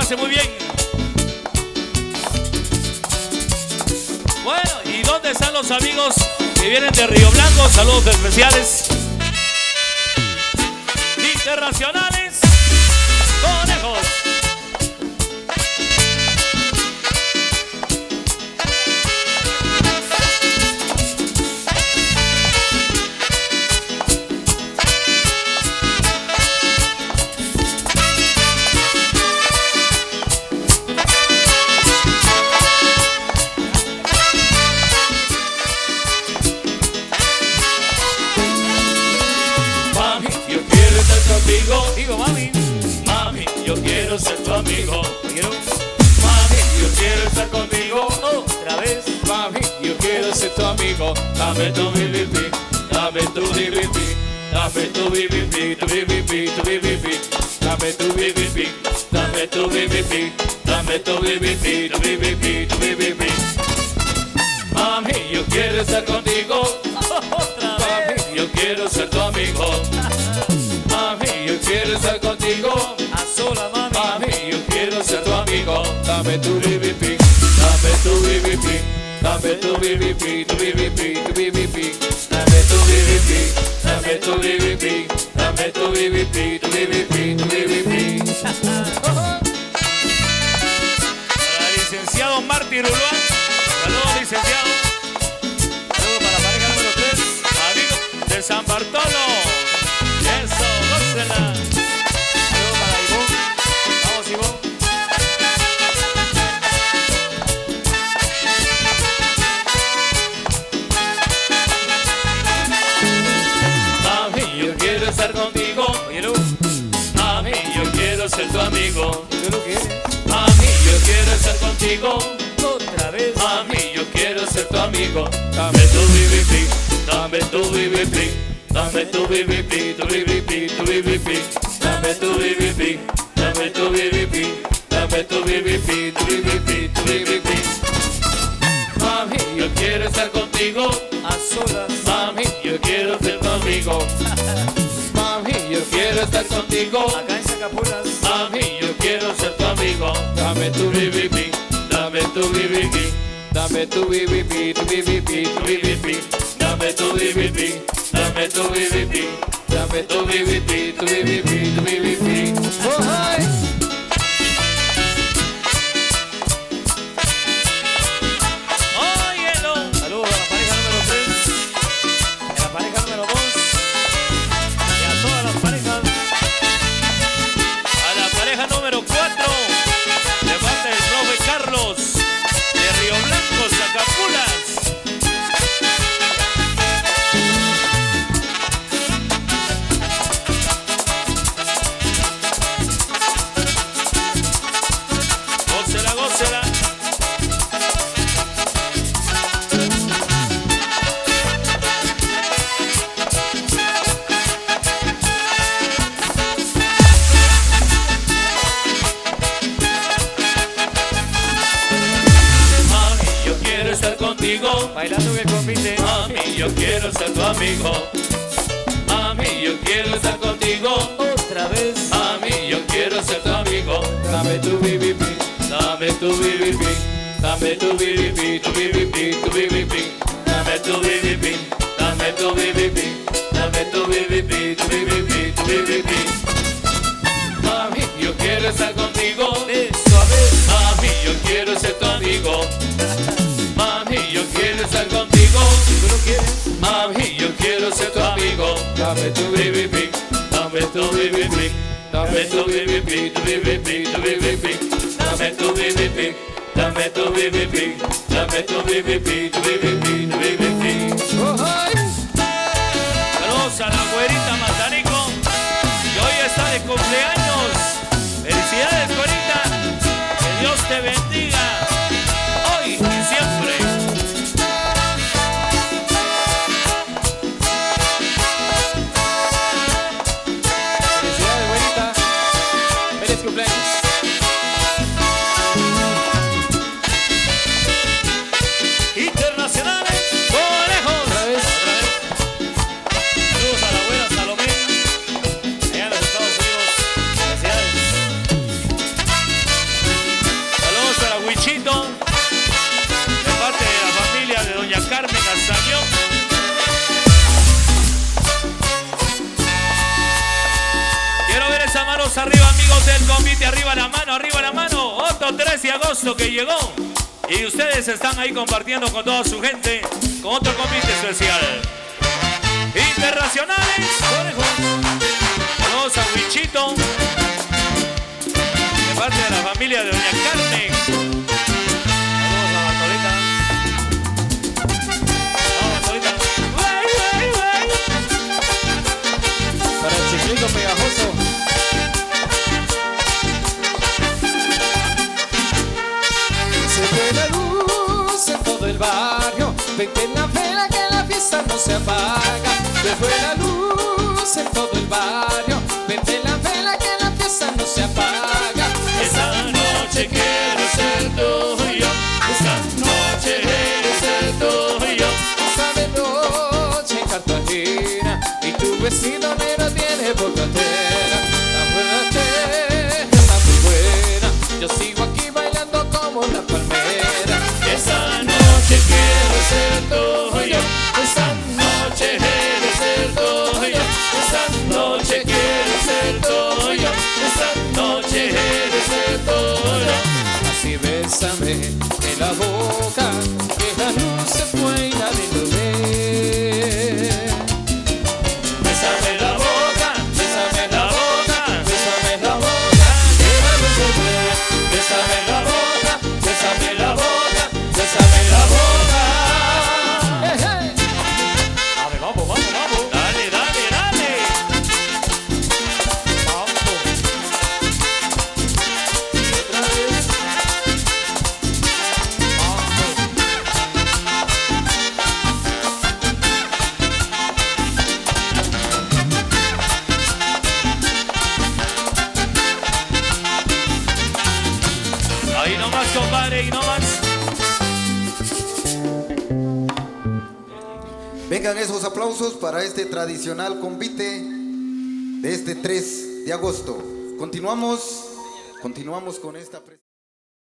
hace muy bien. Bueno, ¿y dónde están los amigos que vienen de Río Blanco? Saludos especiales. Internacionales. Conejos. Digo, mami, mami, yo quiero ser tu amigo. mami, yo quiero estar contigo. Otra vez. Mami, yo quiero ser tu amigo. Dame tu BBB, dame tu BBB, dame tu BBB, tu BBB, tu BBB, dame tu BBB, dame tu BBB, dame tu BBB, tu BBB, tu BBB. Mami, yo quiero estar contigo. Otra Mami, vez. yo quiero ser tu amigo. Mami, yo quiero estar contigo. A sola, mami. Mami, yo quiero ser tu amigo. Dame tu BBB, dame tu BBB, dame tu BBB, tu BBB, tu BBB, dame tu BBB, dame tu BBB, dame tu BBB, tu BBB, tu BBB. Para el licenciado Marty Ruluán. Saludos, licenciado. Saludos para la pareja número 3. Amigo de San Bartolo. Eso, gócela. Saludos para Ivonne. Vamos, Ivonne. Mami, yo quiero estar contigo. Oye, Lu, Mami, yo quiero ser tu amigo. ¿tú lo quieres? Mami, yo quiero estar contigo. Otra vez. Mami, yo quiero ser tu amigo. Dame tu BBB, dame tu BBB, dame tu BBB, tu BBB, tu BBB, dame tu BBB, dame tu BBB, dame tu BBB, tu BBB, tu BBB. Mami, yo quiero estar contigo. A solas. Mami, yo quiero ser tu amigo. Mami, yo quiero estar contigo. Acá en Zacapulas. Mami, yo quiero ser tu amigo. Dame tu BBB, dame tu BBB, dame tu BBB, tu BBB, tu BBB, dame tu BBB, dame tu BBB, dame tu BBB, tu BBB, tu BBB. Oh, ay. Óyelo. Saludos a la pareja número 3. A la pareja número 2. Y a todas las parejas. A la pareja número 4, de parte del profe Carlos, de Río Blanco, Zacapulas. Gócela, gócela. Mami, yo quiero estar contigo. Bailando que compite. Mami, yo quiero ser tu amigo. Mami, yo quiero estar contigo. Otra vez. Mami, yo quiero ser tu amigo. Dame tu BBB, dame tu BBB, dame tu BBB, tu BBB, tu BBB, dame tu BBB, dame tu BBB, dame tu BBB, tu BBB, tu BBB. Mami, yo quiero estar contigo. Suave. Mami, yo quiero ser tu amigo. Mami, yo quiero estar contigo. ¿Tú lo quieres? Mami, yo quiero ser tu amigo. Dame tu BBB, dame tu BBB, dame tu BBB, tu BBB, tu BBB, dame tu BBB, dame tu BBB, dame tu BBB, tu BBB, tu BBB. Oh, ay. Saludos a la güerita Matarico, que hoy está de cumpleaños. Felicidades, güerita. Que Dios te bendiga hoy y siempre. Felicidades, güerita. Feliz cumpleaños. Internacionales, conejos. Otra vez. Saludos a la abuela Salomé. Amigos del convite, arriba la mano, arriba la mano. Otro 13 de agosto que llegó. Y ustedes están ahí compartiendo con toda su gente, con otro convite especial. Internacionales, conejos. Saludos a Wichito, de parte de la familia de Doña Carmen. Saludos a Bartolita. Bartolita. Para el Chiclito Pegajoso. Se fue la luz en todo el barrio. Vente en la vela que la fiesta no se apaga. Se fue la luz en todo el barrio. Vente en la vela que la fiesta no se apaga. Esta noche quiero ser tuyo. Esta noche quiero ser tuyo. Esta de noche en Cartagena y tu vestido negro tiene por cartera. Acuérdate, está muy buena. Yo sigo aquí bailando como la palmera. Esta noche quiero ser tuyo. Esta noche quiero ser tuyo. Esta noche quiero ser tuyo. Esta noche quiero ser tuyo. Así bésame en la boca, que la luz se fue y nadie lo ve. Bésame la boca, Bésame la boca, bésame la boca, que la luz se fue. bésame la boca, Bésame la boca, bésame la boca. Hey, hey. A ver, vamos, vamos, vamos. Dale, dale, dale. Vamos. Y otra vez. Ahí nomás, compadre, ahí nomás. Vengan esos aplausos para este tradicional convite de este 3 de agosto. Continuamos con esta presentación.